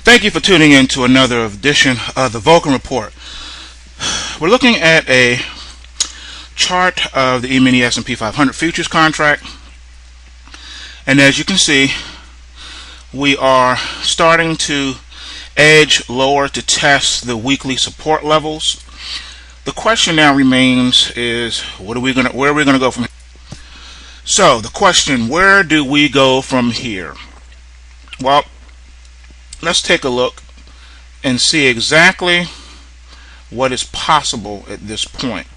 Thank you for tuning in to another edition of the Vulcan Report. We're looking at a chart of the E-mini S&P 500 futures contract, and as you can see, we are starting to edge lower to test the weekly support levels. The question now remains is where are we going to go from here? So the question, where do we go from here? Well, let's take a look and see exactly what is possible at this point.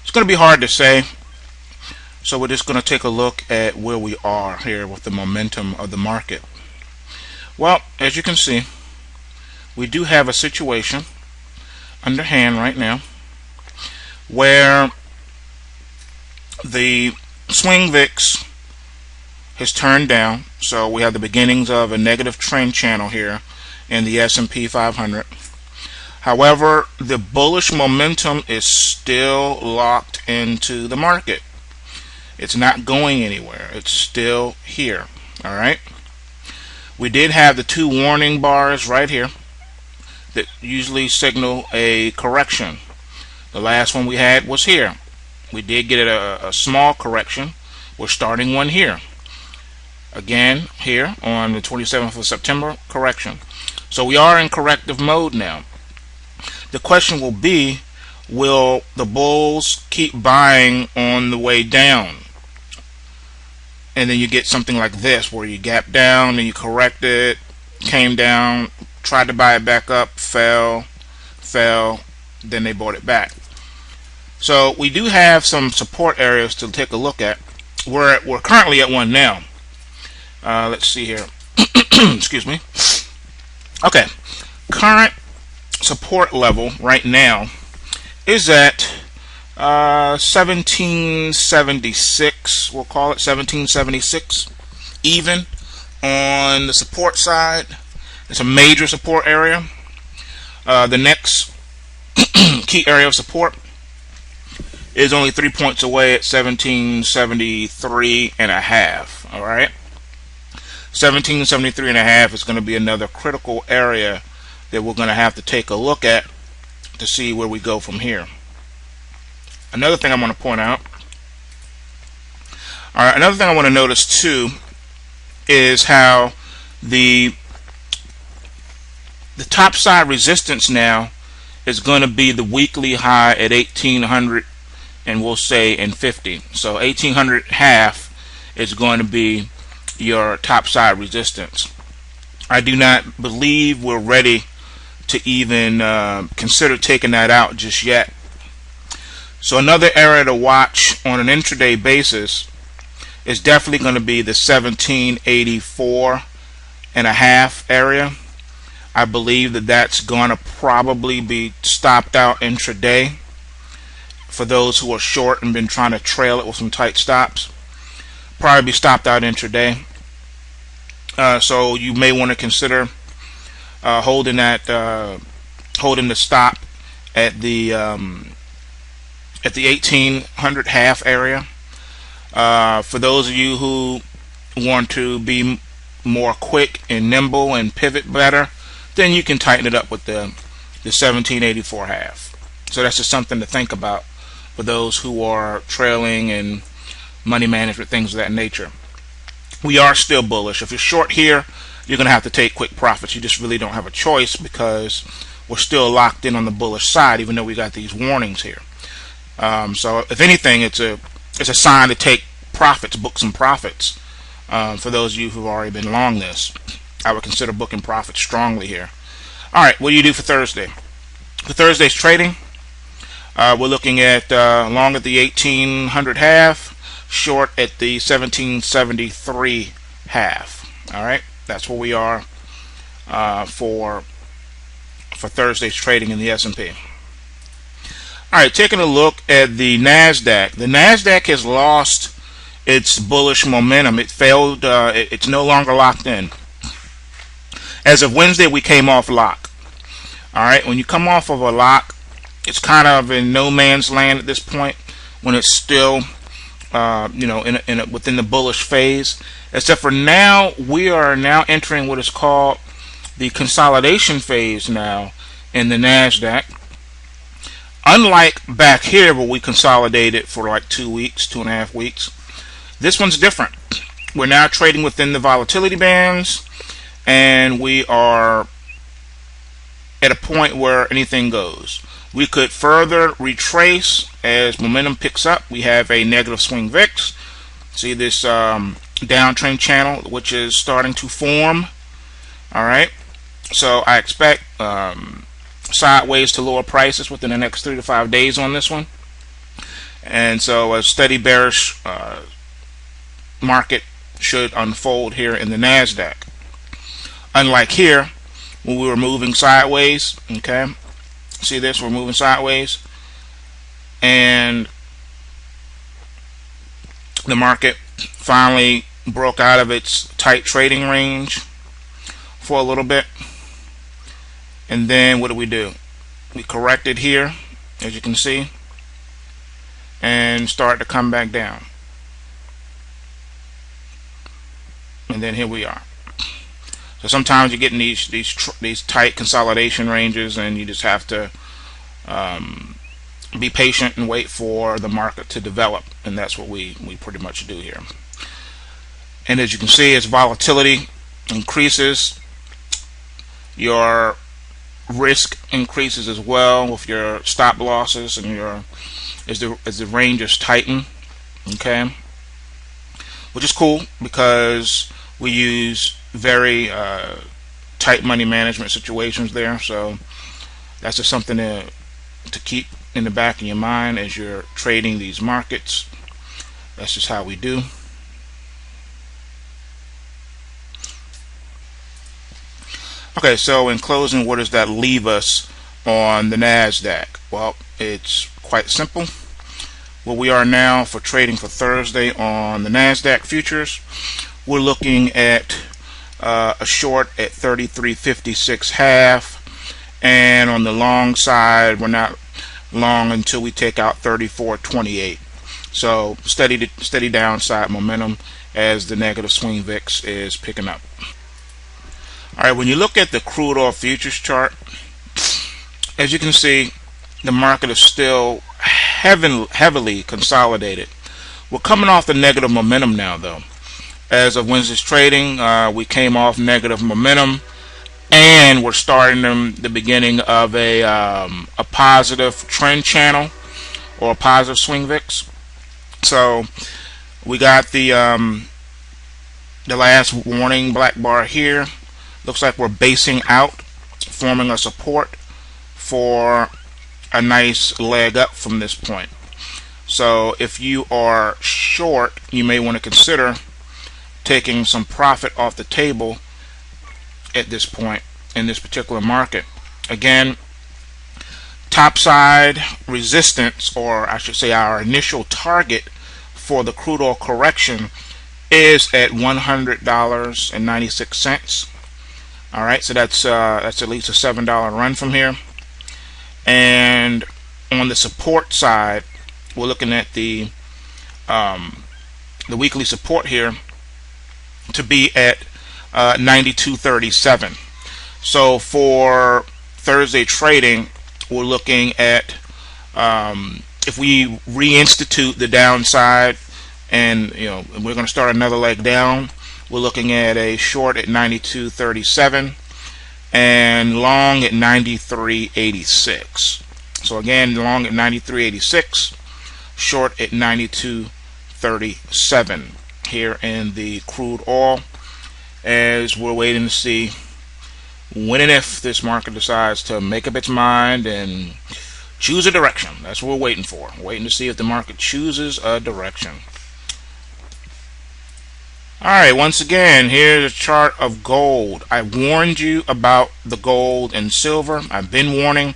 It's going to be hard to say, so we're just going to take a look at where we are here with the momentum of the market. Well, as you can see, we do have a situation underhand right now where the swing VIX has turned down. So we have the beginnings of a negative trend channel here in the S&P 500. However, the bullish momentum is still locked into the market. It's not going anywhere. It's still here. All right. We did have the two warning bars right here that usually signal a correction. The last one we had was here. We did get a small correction. We're starting one here. Again, here on the 27th of September, correction. So we are in corrective mode now. The question will be, will the bulls keep buying on the way down? And then you get something like this, where you gap down and you correct it, came down, tried to buy it back up, fell, then they bought it back. So we do have some support areas to take a look at. We're currently at one now. Let's see here. Excuse me. Okay. Current support level right now is at 1776. We'll call it 1776. Even on the support side. It's a major support area. The next key area of support is only 3 points away at 1773.5. All right. 1773.5 is going to be another critical area that we're going to have to take a look at to see where we go from here. Another thing I want to point out, another thing I want to notice too is how the top side resistance now is going to be the weekly high at 1800 and we'll say in 50. So 1800 half is going to be your top side resistance. I do not believe we're ready to even consider taking that out just yet. So another area to watch on an intraday basis is definitely going to be the 1784.5 area. I believe that that's going to probably be stopped out intraday for those who are short and been trying to trail it with some tight stops. Probably be stopped out intraday. So you may want to consider holding the stop at the 1800 half area. For those of you who want to be more quick and nimble and pivot better, then you can tighten it up with the 1784 half. So that's just something to think about for those who are trailing and money management, things of that nature. We are still bullish. If you're short here, you're going to have to take quick profits. You just really don't have a choice because we're still locked in on the bullish side, even though we got these warnings here. So if anything, it's a sign to take profits, book some profits. For those of you who've already been long this, I would consider booking profits strongly here. All right, what do you do for Thursday? For Thursday's trading, we're looking at long at the 1800 half, short at the 1773 half. All right, that's where we are for Thursday's trading in the S&P. All right, taking a look at the Nasdaq. The Nasdaq has lost its bullish momentum. It failed. It's no longer locked in. As of Wednesday, we came off lock. All right, when you come off of a lock, it's kind of in no man's land at this point when it's still within the bullish phase. Except for now, we are now entering what is called the consolidation phase now in the Nasdaq. Unlike back here where we consolidated for like 2 weeks, 2.5 weeks, this one's different. We're now trading within the volatility bands, and we are at a point where anything goes. We could further retrace as momentum picks up. We have a negative swing VIX. See this downtrend channel, which is starting to form. All right, so I expect sideways to lower prices within the next 3 to 5 days on this one, and so a steady bearish market should unfold here in the Nasdaq. Unlike here, when we were moving sideways, okay, see this, we're moving sideways, and the market finally broke out of its tight trading range for a little bit, and then what do? We corrected here, as you can see, and start to come back down, and then here we are. So sometimes you get in these tight consolidation ranges, and you just have to be patient and wait for the market to develop, and that's what we pretty much do here. And as you can see, as volatility increases, your risk increases as well with your stop losses and as the ranges tighten, okay, which is cool because we use very tight money management situations there. So that's just something to keep in the back of your mind as you're trading these markets. That's just how we do. Okay, so in closing, where does that leave us on the Nasdaq? Well, it's quite simple. Where we are now for trading for Thursday on the Nasdaq futures, we're looking at a short at 33.56 half, and on the long side, we're not long until we take out 34.28. So steady downside momentum as the negative swing VIX is picking up. All right, when you look at the crude oil futures chart, as you can see, the market is still heavily consolidated. We're coming off the negative momentum now, though. As of Wednesday's trading, we came off negative momentum, and we're starting the beginning of a positive trend channel or a positive swing VIX. So we got the last warning black bar here. Looks like we're basing out, forming a support for a nice leg up from this point. So if you are short, you may want to consider taking some profit off the table at this point in this particular market. Again, topside resistance, or I should say our initial target for the crude oil correction, is at $100.96. All right, so that's at least a $7 run from here. And on the support side, we're looking at the weekly support here to be at 92.37. So for Thursday trading, we're looking at if we reinstitute the downside, and we're going to start another leg down. We're looking at a short at 92.37 and long at 93.86. So again, long at 93.86, short at 92.37 here in the crude oil, as we're waiting to see when and if this market decides to make up its mind and choose a direction. That's what we're waiting for. Waiting to see if the market chooses a direction. Alright, once again, here's a chart of gold. I warned you about the gold and silver. I've been warning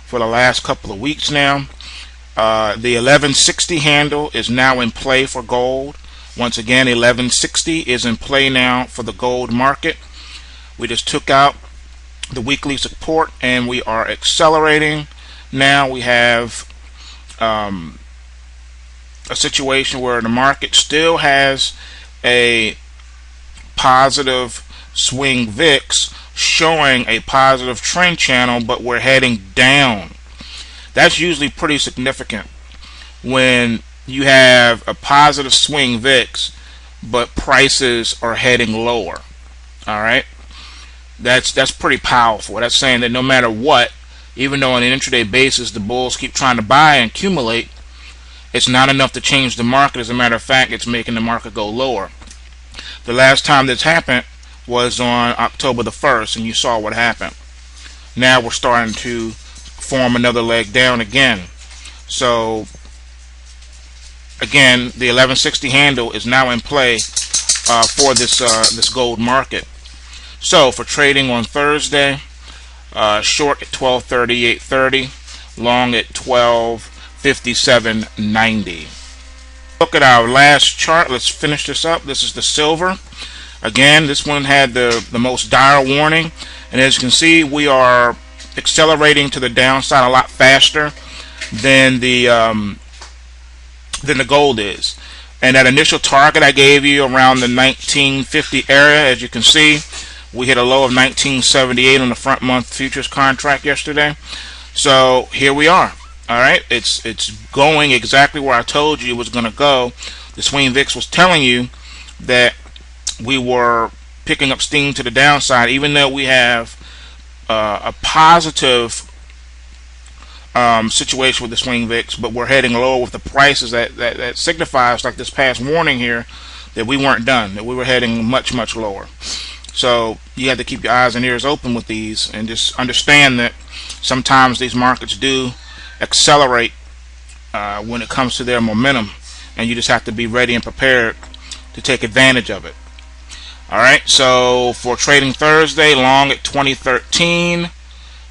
for the last couple of weeks now. The 1160 handle is now in play for gold. Once again, 1160 is in play now for the gold market. We just took out the weekly support and we are accelerating. Now we have a situation where the market still has a positive swing VIX, showing a positive trend channel, but we're heading down. That's usually pretty significant when you have a positive swing VIX, but prices are heading lower. All right, that's pretty powerful. That's saying that no matter what, even though on an intraday basis the bulls keep trying to buy and accumulate, it's not enough to change the market. As a matter of fact, it's making the market go lower. The last time this happened was on October the 1st, and you saw what happened. Now we're starting to form another leg down again. So again, the 1160 handle is now in play for this gold market. So for trading on Thursday, short at 12:30, 8:30, long at 12:57.90. Look at our last chart. Let's finish this up. This is the silver. Again, this one had the most dire warning, and as you can see, we are accelerating to the downside a lot faster than the gold is. And that initial target I gave you around the 1950 area, as you can see, we hit a low of 1978 on the front month futures contract yesterday. So here we are. All right, it's going exactly where I told you it was going to go. The swing VIX was telling you that we were picking up steam to the downside, even though we have a positive situation with the swing VIX, but we're heading lower with the prices. That signifies, like this past warning here, that we weren't done, that we were heading much, much lower. So you have to keep your eyes and ears open with these, and just understand that sometimes these markets do accelerate when it comes to their momentum, and you just have to be ready and prepared to take advantage of it. Alright, so for trading Thursday, long at 2013,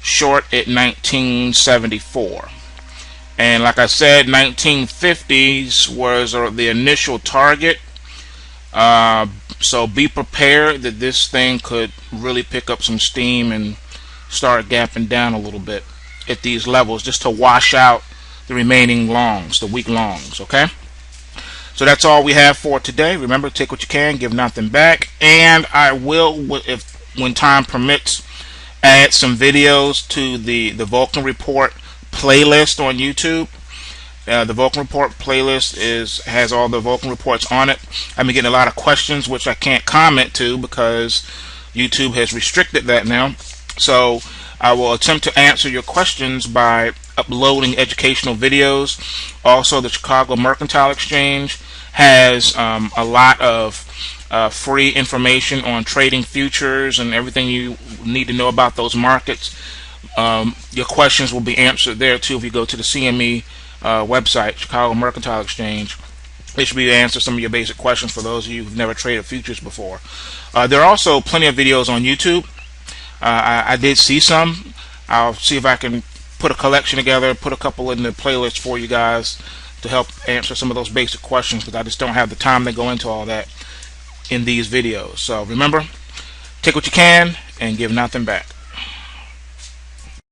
short at 1974. And like I said, 1950s was the initial target. So be prepared that this thing could really pick up some steam and start gapping down a little bit at these levels, just to wash out the remaining longs, the weak longs. Okay, so that's all we have for today. Remember, take what you can, give nothing back, and I will, if when time permits, add some videos to the Vulcan Report playlist on YouTube. The Vulcan Report playlist has all the Vulcan reports on it. I've been getting a lot of questions which I can't comment to because YouTube has restricted that now. So I will attempt to answer your questions by uploading educational videos. Also, the Chicago Mercantile Exchange has a lot of free information on trading futures and everything you need to know about those markets. Your questions will be answered there too if you go to the CME website, Chicago Mercantile Exchange. They should be able to answer some of your basic questions for those of you who've never traded futures before. There are also plenty of videos on YouTube. I did see some. I'll see if I can put a collection together, put a couple in the playlist for you guys to help answer some of those basic questions, because I just don't have the time to go into all that in these videos. So remember, take what you can and give nothing back.